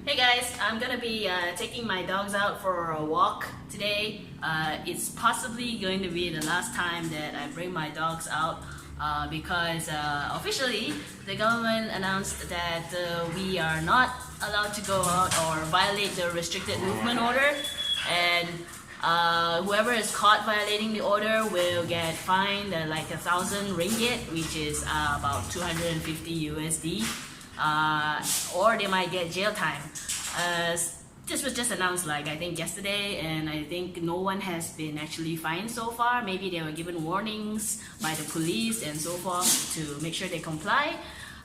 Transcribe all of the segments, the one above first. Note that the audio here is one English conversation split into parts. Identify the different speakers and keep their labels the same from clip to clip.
Speaker 1: Hey guys, I'm gonna be taking my dogs out for a walk today. It's possibly going to be the last time that I bring my dogs out because officially the government announced that we are not allowed to go out or violate the restricted movement order, and whoever is caught violating the order will get fined like 1,000 ringgit, which is about 250 USD. Or they might get jail time. This was just announced like I think yesterday, and I think no one has been actually fined so far. Maybe they were given warnings by the police and so forth to make sure they comply.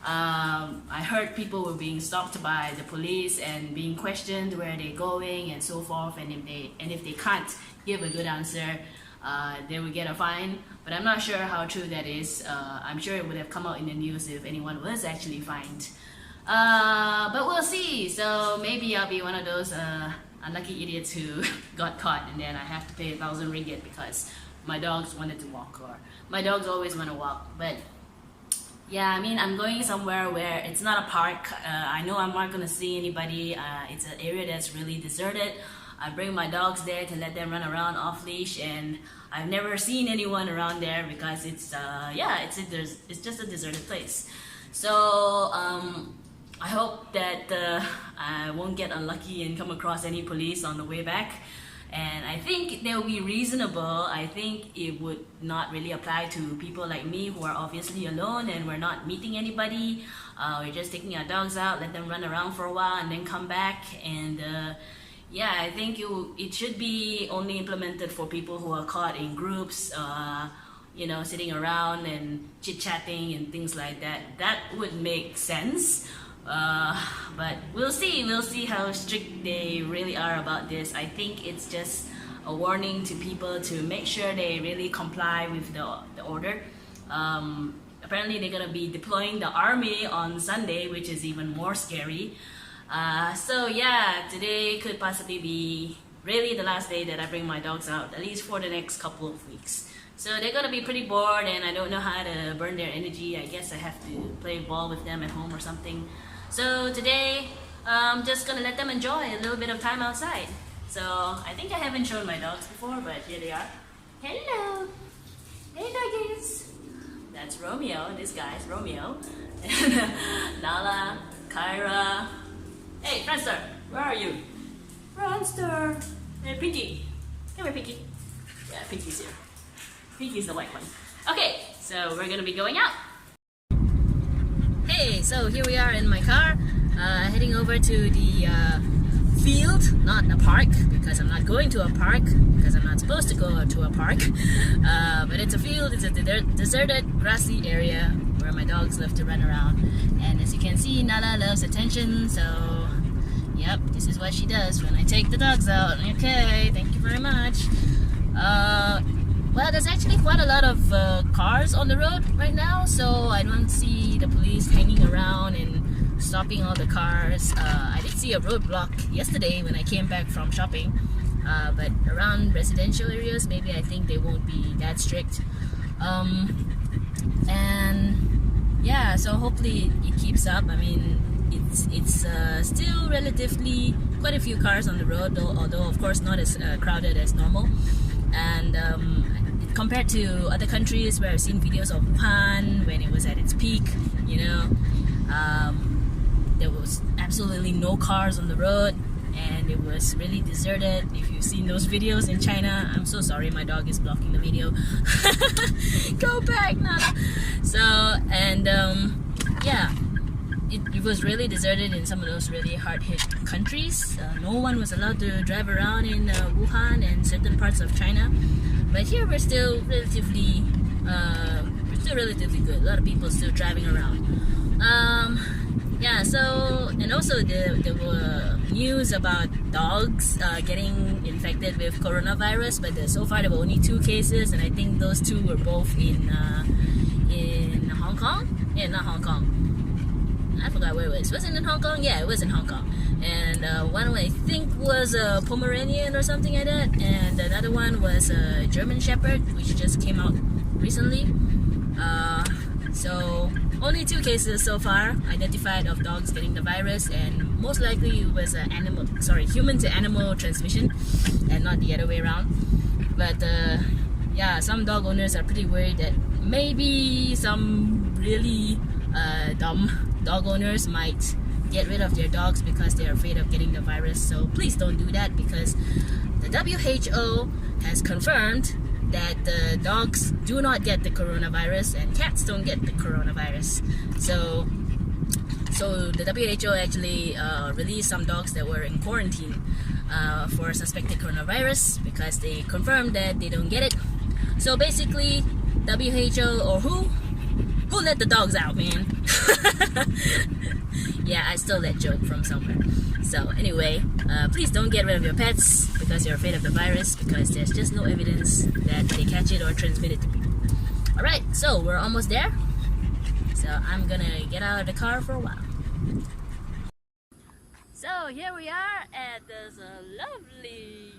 Speaker 1: I heard people were being stopped by the police and being questioned where they're going and so forth, and if they can't give a good answer, they will get a fine. But I'm not sure how true that is. I'm sure it would have come out in the news if anyone was actually fined. But we'll see. So maybe I'll be one of those unlucky idiots who got caught and then I have to pay 1,000 ringgit because my dogs wanted to walk, or my dogs always want to walk. But yeah, I mean, I'm going somewhere where it's not a park. I know I'm not going to see anybody. It's an area that's really deserted. I bring my dogs there to let them run around off leash, and I've never seen anyone around there because it's just a deserted place. So I hope that I won't get unlucky and come across any police on the way back. And I think they'll be reasonable. I think it would not really apply to people like me who are obviously alone and we're not meeting anybody. We're just taking our dogs out, let them run around for a while and then come back. And yeah, I think it should be only implemented for people who are caught in groups, you know, sitting around and chit-chatting and things like that. That would make sense. But we'll see how strict they really are about this. I think it's just a warning to people to make sure they really comply with the order. Apparently they're gonna be deploying the army on Sunday, which is even more scary. So yeah, today could possibly be really the last day that I bring my dogs out, at least for the next couple of weeks. So they're gonna be pretty bored and I don't know how to burn their energy. I guess I have to play ball with them at home or something. So today, I'm just gonna let them enjoy a little bit of time outside. So I think I haven't shown my dogs before, but here they are. Hello! Hey doggies! That's Romeo, this guy's Romeo. And Nala, Kyra. Hey, Friendster, where are you? Friendster! Hey, Pinky. Come here, Pinky. Yeah, Pinky's here. Pinky's the white one. Okay, so we're gonna be going out. Hey, so here we are in my car, heading over to the field, not a park, because I'm not going to a park, because I'm not supposed to go to a park, but it's a field. It's a deserted, grassy area where my dogs love to run around, and as you can see, Nala loves attention, so yep, this is what she does when I take the dogs out. Okay, thank you very much. Well, there's actually quite a lot of cars on the road right now, so I don't see the police hanging around and stopping all the cars. I did see a roadblock yesterday when I came back from shopping, but around residential areas, maybe I think they won't be that strict. And yeah, so hopefully it keeps up. I mean, it's still relatively quite a few cars on the road, although of course not as crowded as normal. And compared to other countries where I've seen videos of Wuhan when it was at its peak, you know, there was absolutely no cars on the road and it was really deserted. If you've seen those videos in China, I'm so sorry, my dog is blocking the video. Go back now. So, and yeah, it was really deserted in some of those really hard-hit countries. No one was allowed to drive around in Wuhan and certain parts of China. But here we're still relatively good. A lot of people still driving around. Yeah. So, and also there were news about dogs getting infected with coronavirus, but so far there were only 2 cases, and I think those 2 were both in Hong Kong. Yeah, not Hong Kong. I forgot where it was. Was it in Hong Kong? Yeah, it was in Hong Kong. And one I think was a Pomeranian or something like that, and another one was a German Shepherd, which just came out recently. So Only 2 cases so far identified of dogs getting the virus, and most likely it was human to animal transmission and not the other way around. But yeah, some dog owners are pretty worried that maybe some really dumb dog owners might get rid of their dogs because they're afraid of getting the virus. So please don't do that, because the WHO has confirmed that the dogs do not get the coronavirus and cats don't get the coronavirus. So the WHO actually released some dogs that were in quarantine for suspected coronavirus because they confirmed that they don't get it. So basically, WHO or who let the dogs out, man? Yeah, I stole that joke from somewhere. So anyway, please don't get rid of your pets because you're afraid of the virus, because there's just no evidence that they catch it or transmit it to people. Alright, so we're almost there. So I'm gonna get out of the car for a while. So here we are at this lovely,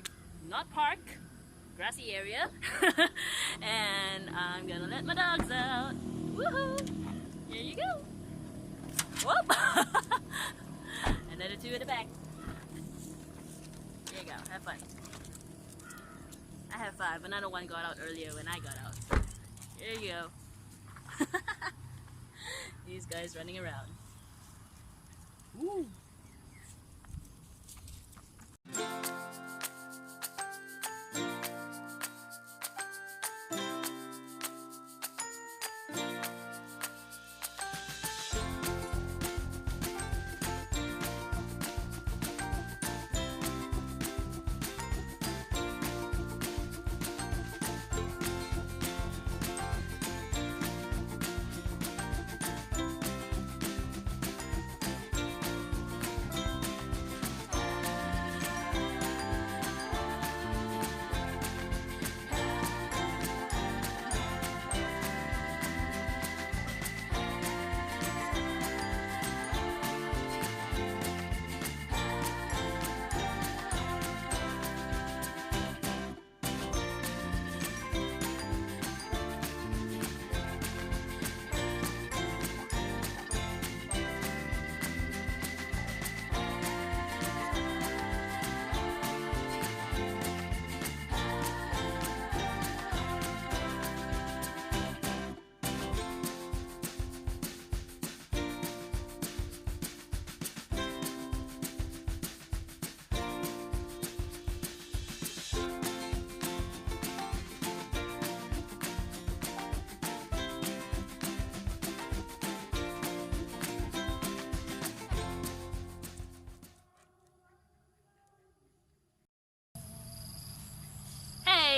Speaker 1: not park, grassy area. And I'm gonna let my dogs out. Woohoo! Here you go. Whoop! Another 2 at the back. There you go, have fun. I have 5, another one got out earlier when I got out. Here you go. These guys running around. Woo!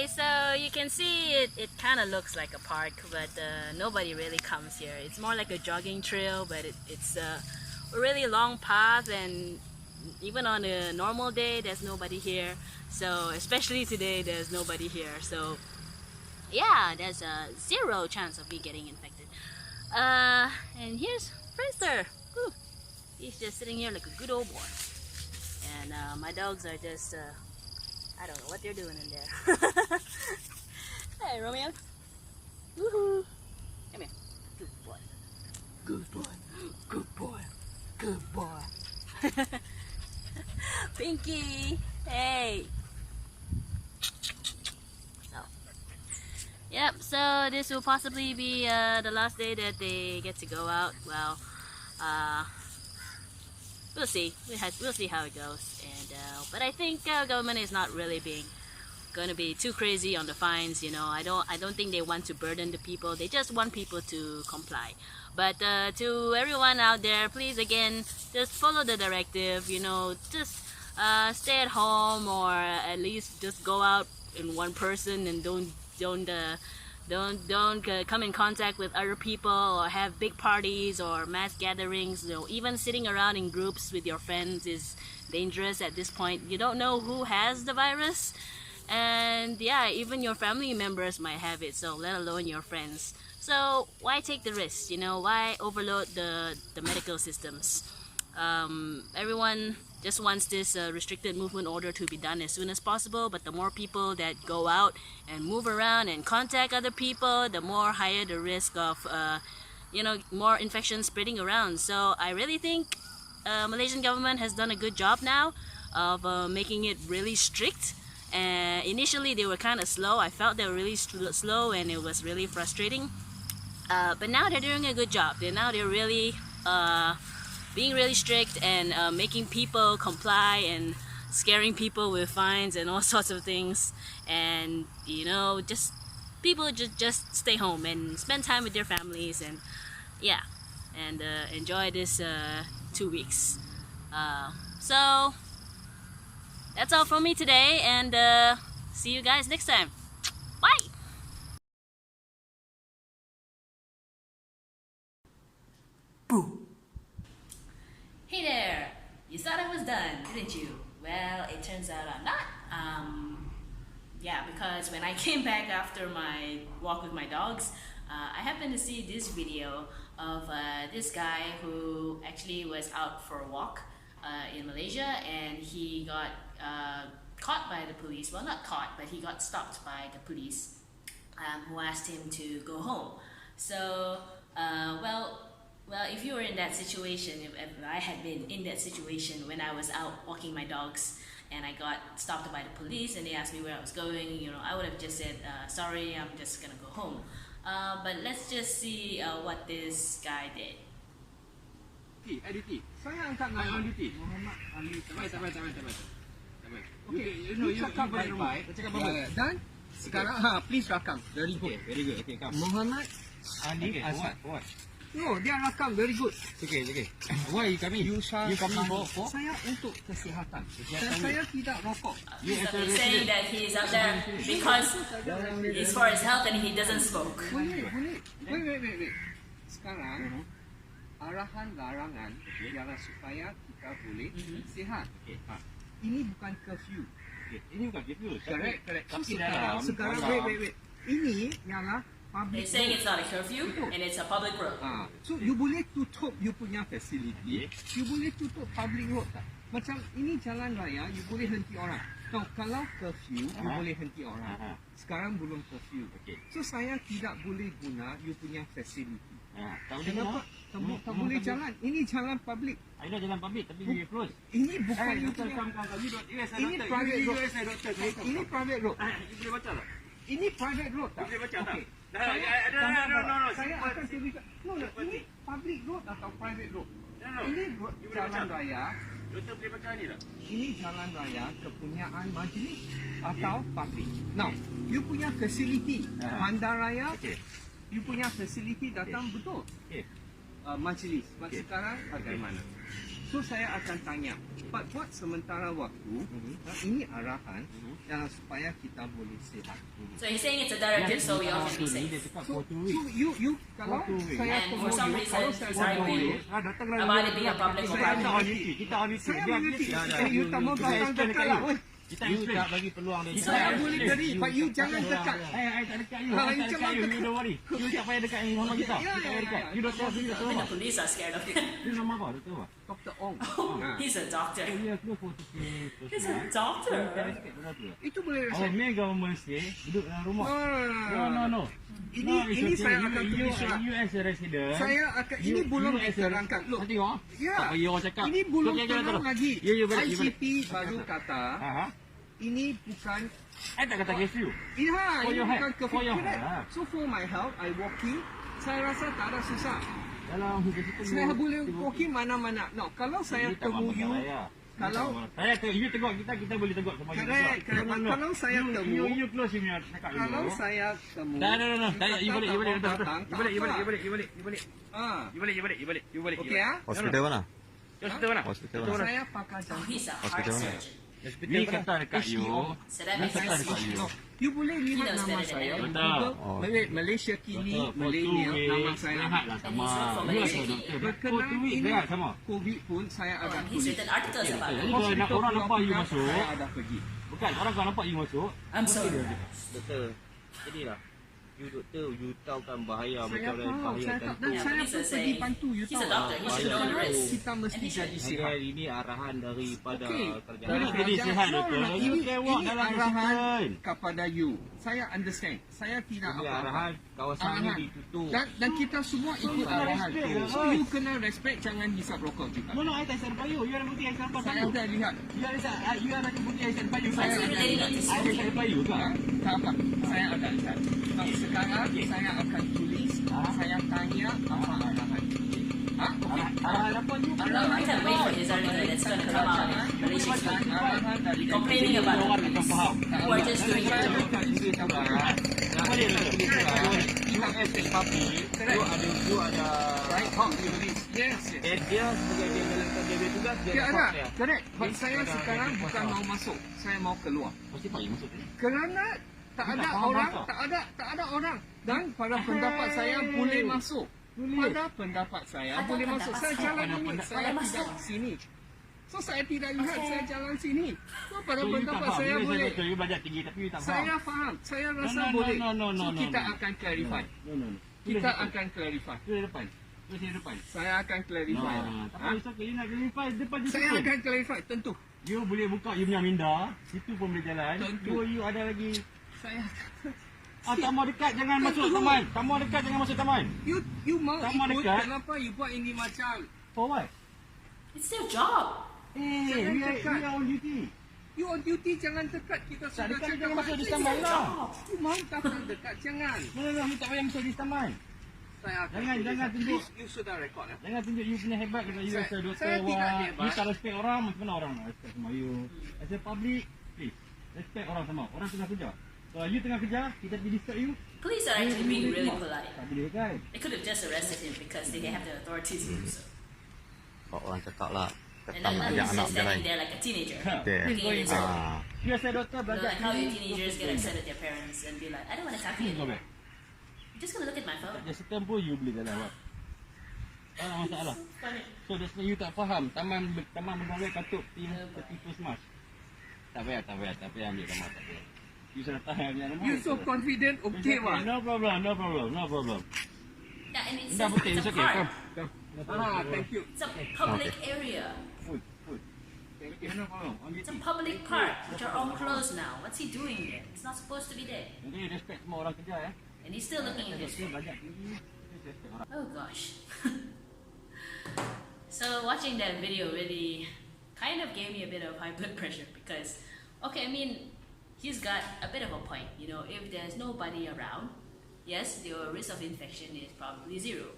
Speaker 1: So you can see it kind of looks like a park, but nobody really comes here. It's more like a jogging trail, but it's a really long path, and even on a normal day there's nobody here. So especially today there's nobody here. So yeah, there's a 0 chance of me getting infected. And here's Frister. Whew. He's just sitting here like a good old boy. And my dogs are just I don't know what they're doing in there. Hey, Romeo. Woohoo. Come here. Good boy. Good boy. Good boy. Good boy. Pinky. Hey. So, yep, so this will possibly be the last day that they get to go out. Well, we'll see. We'll see how it goes. And but I think government is not really going to be too crazy on the fines. You know, I don't think they want to burden the people. They just want people to comply. But to everyone out there, please again, just follow the directive. You know, just stay at home, or at least just go out in one person, and don't come in contact with other people, or have big parties or mass gatherings. You know, even sitting around in groups with your friends is dangerous at this point. You don't know who has the virus, and yeah, even your family members might have it, so let alone your friends. So why take the risk? You know, why overload the medical systems? Everyone just wants this restricted movement order to be done as soon as possible, but the more people that go out and move around and contact other people, the more higher the risk of more infections spreading around. So I really think Malaysian government has done a good job now of making it really strict. And initially they were kind of slow. I felt they were really slow and it was really frustrating. But now they're doing a good job. They're really being really strict and making people comply and scaring people with fines and all sorts of things. And just people just stay home and spend time with their families and enjoy this 2 weeks. So that's all from me today, and see you guys next time. Bye! Boo! Hey there! You thought I was done, didn't you? Well, it turns out I'm not. Because when I came back after my walk with my dogs, I happened to see this video of this guy who actually was out for a walk in Malaysia, and he got caught by the police. Well, not caught, but he got stopped by the police who asked him to go home. So, if you were in that situation, if I had been in that situation when I was out walking my dogs and I got stopped by the police and they asked me where I was going, I would have just said, sorry, I'm just gonna go home. But let's just see what this guy did.
Speaker 2: Saya angkat nama duty. Muhammad Ali. Tak. Okay, you cakap baik-baik. Dan sekarang, please rakam. Very good. Okay, come. Muhammad Ali Asad. What? No, dia rakam very good. Okay. Why you coming? You coming for? Saya untuk kesihatan. Saya tidak rokok.
Speaker 1: He's saying that he is out there because it's for his health and he doesn't smoke.
Speaker 2: Boleh. Wait. Sekarang arahan larangan ialah supaya kita boleh sihat. Ini bukan curfew. Ini bukan curfew. Correct. Tapi sekarang wait. Ini ialah
Speaker 1: they're saying it's not a curfew and it's a public road.
Speaker 2: So you boleh tutup you punya facility, you boleh tutup public road tak? Macam ini jalan raya, you boleh henti orang. Kalau curfew, you boleh henti orang. Sekarang belum curfew. So saya tidak boleh guna you punya facility. Kenapa? Tak boleh jalan. Ini jalan public.
Speaker 3: I know jalan public tapi dia close.
Speaker 2: Ini bukan you punya. Ini private road. Ini private road.
Speaker 3: You boleh baca tak?
Speaker 2: Ini private road tak?
Speaker 3: Boleh baca tak?
Speaker 2: No. Saya akan cerita. No. Ini public road atau private road? Ini jalan raya.
Speaker 3: Doktor boleh baca ni tak?
Speaker 2: Ini jalan raya kepunyaan majlis atau public. Now, you punya facility bandaraya. You punya facility datang betul. Majlis. Sekarang bagaimana? So saya akan tanya, buat sementara waktu, ini arahan yang supaya kita boleh sihat.
Speaker 1: So he's saying it's a directive, so we all can be safe.
Speaker 2: So you kalau saya
Speaker 1: and for some reason he's arguing about it being a public or private.
Speaker 3: Kita habis.
Speaker 2: You tak mau datang dekat lah.
Speaker 3: You tak bagi peluang dia.
Speaker 2: Saya boleh jadi, but you jangan dekat.
Speaker 3: I tak dekat you. You don't worry. You tak payah dekat dengan mama kita. You don't tell me.
Speaker 1: Even the police are scared of him.
Speaker 3: You nama apa? Doktor apa?
Speaker 2: Dr. Ong.
Speaker 1: He's a doctor. He's a doctor.
Speaker 2: Itu boleh rasa.
Speaker 3: Government stay duduk dalam rumah. No.
Speaker 2: Ini saya akan tulis surat.
Speaker 3: You as a resident.
Speaker 2: Saya akan ini belum diterangkan. Look.
Speaker 3: Tengok. Tak payah orang cakap.
Speaker 2: Ini belum terang lagi. ICP baru
Speaker 3: balik.
Speaker 2: kata. Ini bukan.
Speaker 3: I tak kata curfew.
Speaker 2: Ini bukan curfew. So for my health, I walking. Saya rasa tak ada susah. Saya boleh walking mana-mana. No, kalau saya temu you, kalau
Speaker 3: you tengok kita boleh tengok sama
Speaker 2: correct. Kalau saya temu,
Speaker 3: you close you cakap you.
Speaker 2: Kalau saya temu,
Speaker 3: no. You boleh. You boleh.
Speaker 2: Okay
Speaker 4: Hospital mana?
Speaker 3: Hospital mana?
Speaker 2: Saya pakai jam.
Speaker 1: He's a heart surgeon.
Speaker 3: Ni kata dekat you.
Speaker 1: So that makes sense.
Speaker 2: You boleh lihat nama saya. Malaysia kini, Malaysia nama saya. Berkenaan ini COVID pun saya ada
Speaker 1: He's written articles about it.
Speaker 3: Kalau orang nampak you masuk,
Speaker 2: saya ada pergi.
Speaker 3: bukan orang kalau nampak you masuk.
Speaker 1: I'm sorry.
Speaker 4: Doktor, jadilah you doktor, you tahu kan bahaya
Speaker 2: Saya
Speaker 4: betul
Speaker 2: tahu,
Speaker 4: bahaya
Speaker 2: saya
Speaker 4: kan.
Speaker 2: tahu. Dan saya pun pergi bantu, you
Speaker 1: He's
Speaker 2: tahu.
Speaker 1: a doctor. He should know the risks.
Speaker 2: Kita mesti jadi sihat.
Speaker 4: Hari ini arahan daripada kerajaan.
Speaker 3: Jadi sihat doktor.
Speaker 2: Ini
Speaker 3: Tengok dalam
Speaker 2: arahan
Speaker 3: hospital.
Speaker 2: kepada you. Saya understand. Saya tidak
Speaker 4: Ini
Speaker 2: apa-apa.
Speaker 4: arahan kawasan ni ditutup.
Speaker 2: Dan kita semua ikut arahan tu. So you kena respect, jangan hisap rokok juga.
Speaker 3: No, I tak isap payu. You ada bukti I isap payu.
Speaker 2: Saya ada lihat.
Speaker 3: You ada bukti I isap payu.
Speaker 2: Saya ada lihat.
Speaker 3: I isap payu ke?
Speaker 2: Tak apa. Saya ada lihat. Sekarang saya akan tulis. Saya tanya apa arahan.
Speaker 3: Arahan apa you?
Speaker 1: I can't wait for this article that's going to come out in Malaysia.
Speaker 2: Arahan dari
Speaker 1: Complaining about
Speaker 3: Orang akan faham.
Speaker 1: who are just doing it.
Speaker 3: You as a public, you ada
Speaker 2: Right?
Speaker 3: hak you tulis.
Speaker 2: Yes.
Speaker 4: Dia sebagai dia melakukan dia tugas, dia
Speaker 2: Ya
Speaker 4: ada
Speaker 2: ada.
Speaker 4: hak dia.
Speaker 2: Correct. But saya sekarang bukan mau masuk. Saya mau keluar.
Speaker 3: Mesti payah masuk ni.
Speaker 2: Kerana tak ada orang, tak ada orang. Dan pada pendapat saya boleh masuk. Pada pendapat saya
Speaker 1: Pada
Speaker 2: boleh
Speaker 1: pendapat
Speaker 2: masuk. Saya
Speaker 1: saya.
Speaker 2: jalan ini,
Speaker 1: Boleh
Speaker 2: saya tidak
Speaker 1: masuk.
Speaker 2: di sini. So saya tidak lihat, saya jalan sini. So pada
Speaker 3: So, you tak
Speaker 2: pendapat
Speaker 3: faham.
Speaker 2: saya
Speaker 3: You
Speaker 2: boleh.
Speaker 3: betul, you belajar tinggi tapi you tak faham.
Speaker 2: Saya faham. Saya rasa
Speaker 3: no,
Speaker 2: boleh.
Speaker 3: no,
Speaker 2: So kita
Speaker 3: no.
Speaker 2: akan clarify.
Speaker 3: No.
Speaker 2: Kita akan clarify.
Speaker 3: Tu di depan. Tu di depan.
Speaker 2: Saya akan clarify.
Speaker 3: Tak apa, it's okay. You nak verify depan je.
Speaker 2: Saya akan clarify, tentu.
Speaker 3: You boleh buka you punya minda. Situ pun boleh jalan.
Speaker 2: Tentu.
Speaker 3: You ada lagi.
Speaker 2: Saya
Speaker 3: Tak mau dekat jangan masuk taman. Tak mau dekat jangan masuk taman.
Speaker 2: you mau
Speaker 3: Tak mau
Speaker 2: ikut,
Speaker 3: dekat.
Speaker 2: kenapa you buat ini macam?
Speaker 3: For what?
Speaker 1: It's their job.
Speaker 3: We are on duty.
Speaker 2: You on duty, jangan dekat. Kita
Speaker 3: Tak
Speaker 2: sudah
Speaker 3: dekat
Speaker 2: cakap.
Speaker 3: jangan masuk di
Speaker 1: It's
Speaker 3: taman
Speaker 1: their
Speaker 3: lah.
Speaker 1: job.
Speaker 2: You mau takkan dekat, jangan.
Speaker 3: No, you tak payah masuk di taman.
Speaker 2: Saya akan
Speaker 3: Jangan tunjuk.
Speaker 2: You sudah rekod lah.
Speaker 3: Jangan tunjuk you punya hebat dengan you as a doktor.
Speaker 2: Saya tidak hebat.
Speaker 3: You tak respect orang, macam mana orang nak respect sama you? As a public, please. Respect orang sama. Orang tengah kerja. Kalau you tengah kerja, kita pergi disturb you.
Speaker 1: Police are actually being really polite.
Speaker 3: Tak boleh kan?
Speaker 1: They could have just arrested him because they have the authority to do so.
Speaker 5: Orang cakap lah
Speaker 1: And
Speaker 5: tetap
Speaker 1: then
Speaker 5: ajak
Speaker 1: he's
Speaker 5: anak
Speaker 1: just
Speaker 5: berjalan.
Speaker 1: standing there like a teenager.
Speaker 5: Dia.
Speaker 1: Looking at his phone.
Speaker 5: Ah,
Speaker 3: You as a doktor
Speaker 1: You know,
Speaker 3: belajar
Speaker 1: like how you teenagers get upset at their parents and be like, I don't want to talk to you.
Speaker 3: Go back.
Speaker 1: I'm just gonna look at my phone.
Speaker 3: Dia setem pun you boleh jalan awak. Tak ada masalah.
Speaker 1: Funny.
Speaker 3: So that's why you tak faham. Taman bergawai katut tepi puskesmas. Tak payah ambil taman. Tak payah. You sudah tahan punya nama.
Speaker 2: You so confident, okay wah.
Speaker 3: No problem.
Speaker 1: Yeah, and it's,
Speaker 3: Dah putih,
Speaker 1: it's
Speaker 3: it's
Speaker 1: a
Speaker 3: okay.
Speaker 1: park.
Speaker 3: Come.
Speaker 2: Thank you.
Speaker 1: It's a public area.
Speaker 3: Food. Thank you. No problem. On
Speaker 1: It's a
Speaker 3: duty.
Speaker 1: public park, which are all closed now. What's he doing there? He's not supposed to be there.
Speaker 3: Jadi respect semua orang kerja ya.
Speaker 1: And he's still looking at his
Speaker 3: Doktor
Speaker 1: phone.
Speaker 3: belajar tinggi. Respect orang.
Speaker 1: Oh gosh. So watching that video really kind of gave me a bit of high blood pressure because, okay, I mean, he's got a bit of a point. You know, if there's nobody around, yes, the risk of infection is probably zero.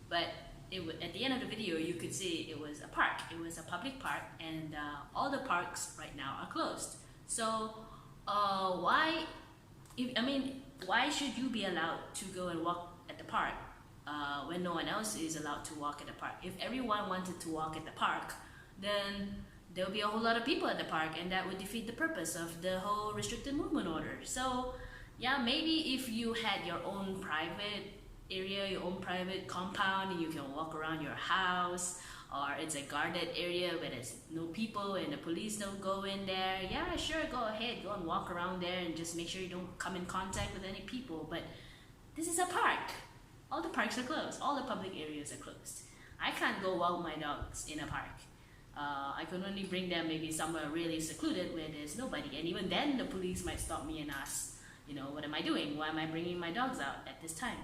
Speaker 1: But at the end of the video, you could see it was a park. It was a public park, and all the parks right now are closed. So why should you be allowed to go and walk at the park when no one else is allowed to walk at the park? If everyone wanted to walk at the park, then there would be a whole lot of people at the park, and that would defeat the purpose of the whole restricted movement order. So yeah, maybe if you had your own private area, your own private compound, and you can walk around your house, or it's a guarded area where there's no people and the police don't go in there, yeah, sure, go ahead, go and walk around there and just make sure you don't come in contact with any people. But this is a park. All the parks are closed. All the public areas are closed. I can't go walk my dogs in a park. I can only bring them maybe somewhere really secluded where there's nobody, and even then the police might stop me and ask, you know, what am I doing? Why am I bringing my dogs out at this time?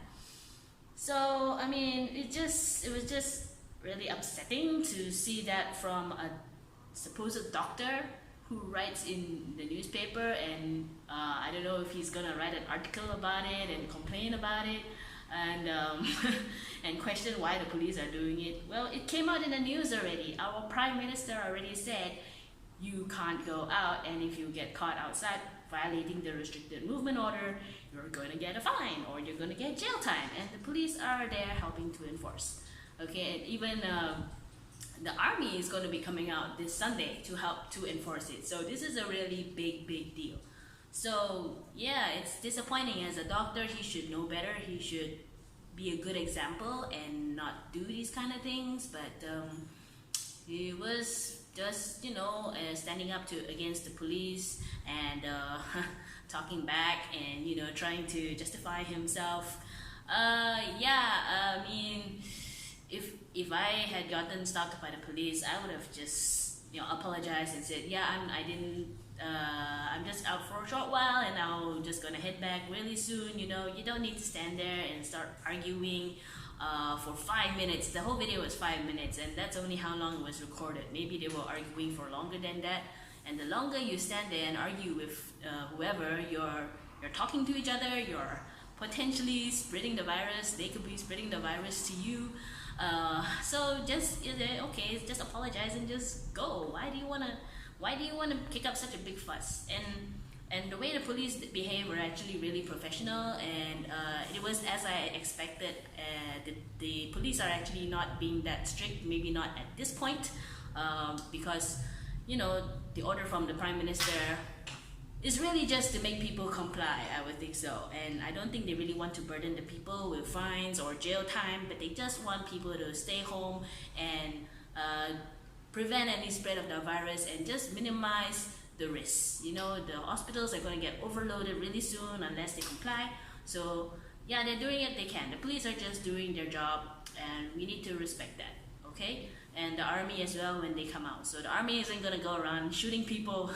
Speaker 1: So I mean, it was just really upsetting to see that from a supposed doctor who writes in the newspaper, and I don't know if he's gonna write an article about it and complain about it and and question why the police are doing it. Well, it came out in the news already. Our Prime Minister already said you can't go out, and if you get caught outside violating the restricted movement order, you're going to get a fine or you're going to get jail time, and the police are there helping to enforce. Okay, and even the army is going to be coming out this Sunday to help to enforce it. So this is a really big deal. So yeah, it's disappointing. As a doctor, he should know better. He should be a good example and not do these kind of things, but he was just, you know, standing up against the police and talking back and, you know, trying to justify himself. I mean, if I had gotten stopped by the police, I would have just, apologized and said, yeah, I'm just out for a short while and I'm just gonna head back really soon. You don't need to stand there and start arguing for 5 minutes. The whole video was 5 minutes, and that's only how long it was recorded. Maybe they were arguing for longer than that. And the longer you stand there and argue with whoever, you're talking to each other, you're potentially spreading the virus. They could be spreading the virus to you. So just okay, just apologize and just go. Why do you wanna kick up such a big fuss? And the way the police behave were actually really professional, and it was as I expected. The police are actually not being that strict, maybe not at this point, because the order from the Prime Minister is really just to make people comply, I would think so. And I don't think they really want to burden the people with fines or jail time, but they just want people to stay home and prevent any spread of the virus and just minimize the risks. The hospitals are going to get overloaded really soon unless they comply. So yeah, they're doing it, they can. The police are just doing their job, and we need to respect that, okay? And the army as well when they come out. So the army isn't going to go around shooting people.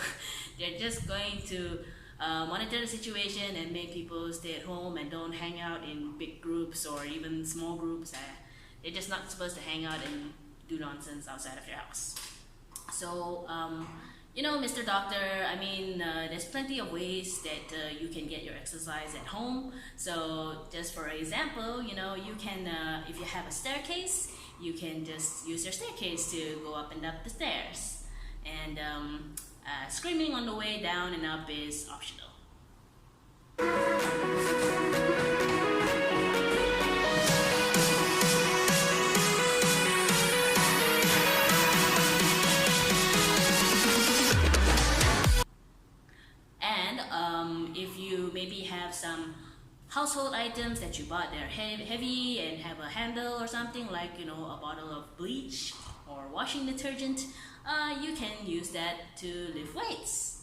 Speaker 1: They're just going to monitor the situation and make people stay at home and don't hang out in big groups or even small groups. They're just not supposed to hang out and do nonsense outside of your house. So Mr. Doctor, there's plenty of ways that you can get your exercise at home. So just for example, you can, if you have a staircase, you can just use your staircase to go up and up the stairs. And screaming on the way down and up is optional. If you maybe have some household items that you bought that are heavy and have a handle or something, like a bottle of bleach or washing detergent, you can use that to lift weights.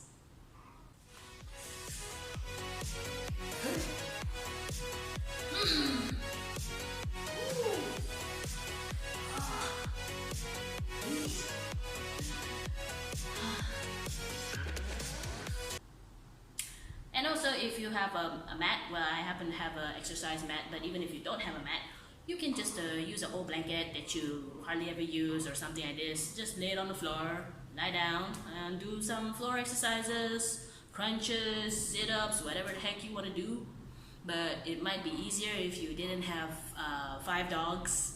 Speaker 1: And also, if you have a mat, well, I happen to have an exercise mat, but even if you don't have a mat, you can just use an old blanket that you hardly ever use or something like this. Just lay it on the floor, lie down, and do some floor exercises, crunches, sit-ups, whatever the heck you want to do. But it might be easier if you didn't have 5 dogs.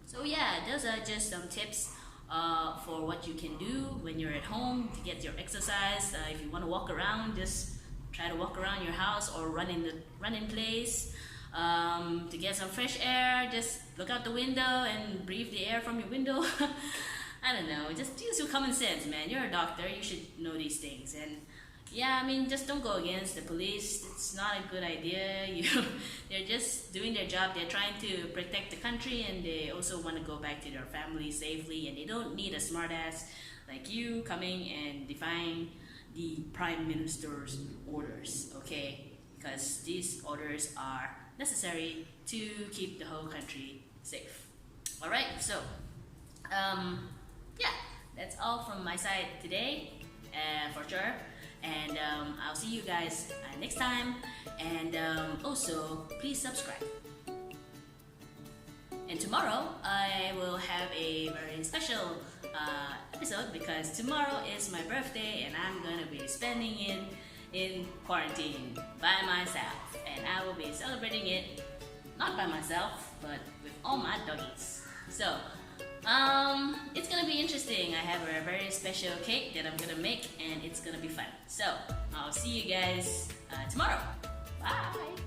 Speaker 1: So yeah, those are just some tips for what you can do when you're at home to get your exercise. If you want to walk around, just try to walk around your house or run in place. To get some fresh air, just look out the window and breathe the air from your window. I don't know, just use your common sense, man. You're a doctor, you should know these things. And yeah, just don't go against the police. It's not a good idea. They're just doing their job. They're trying to protect the country, and they also want to go back to their family safely, and they don't need a smartass like you coming and defying the Prime Minister's orders, okay? Because these orders are necessary to keep the whole country safe. Alright, so yeah, that's all from my side today, for sure. And I'll see you guys next time. And also, please subscribe. And tomorrow, I will have a very special episode, because tomorrow is my birthday and I'm gonna be spending it in quarantine by myself. And I will be celebrating it not by myself, but with all my doggies. So, it's gonna be interesting. I have a very special cake that I'm gonna make, and it's gonna be fun. So, I'll see you guys tomorrow. Bye!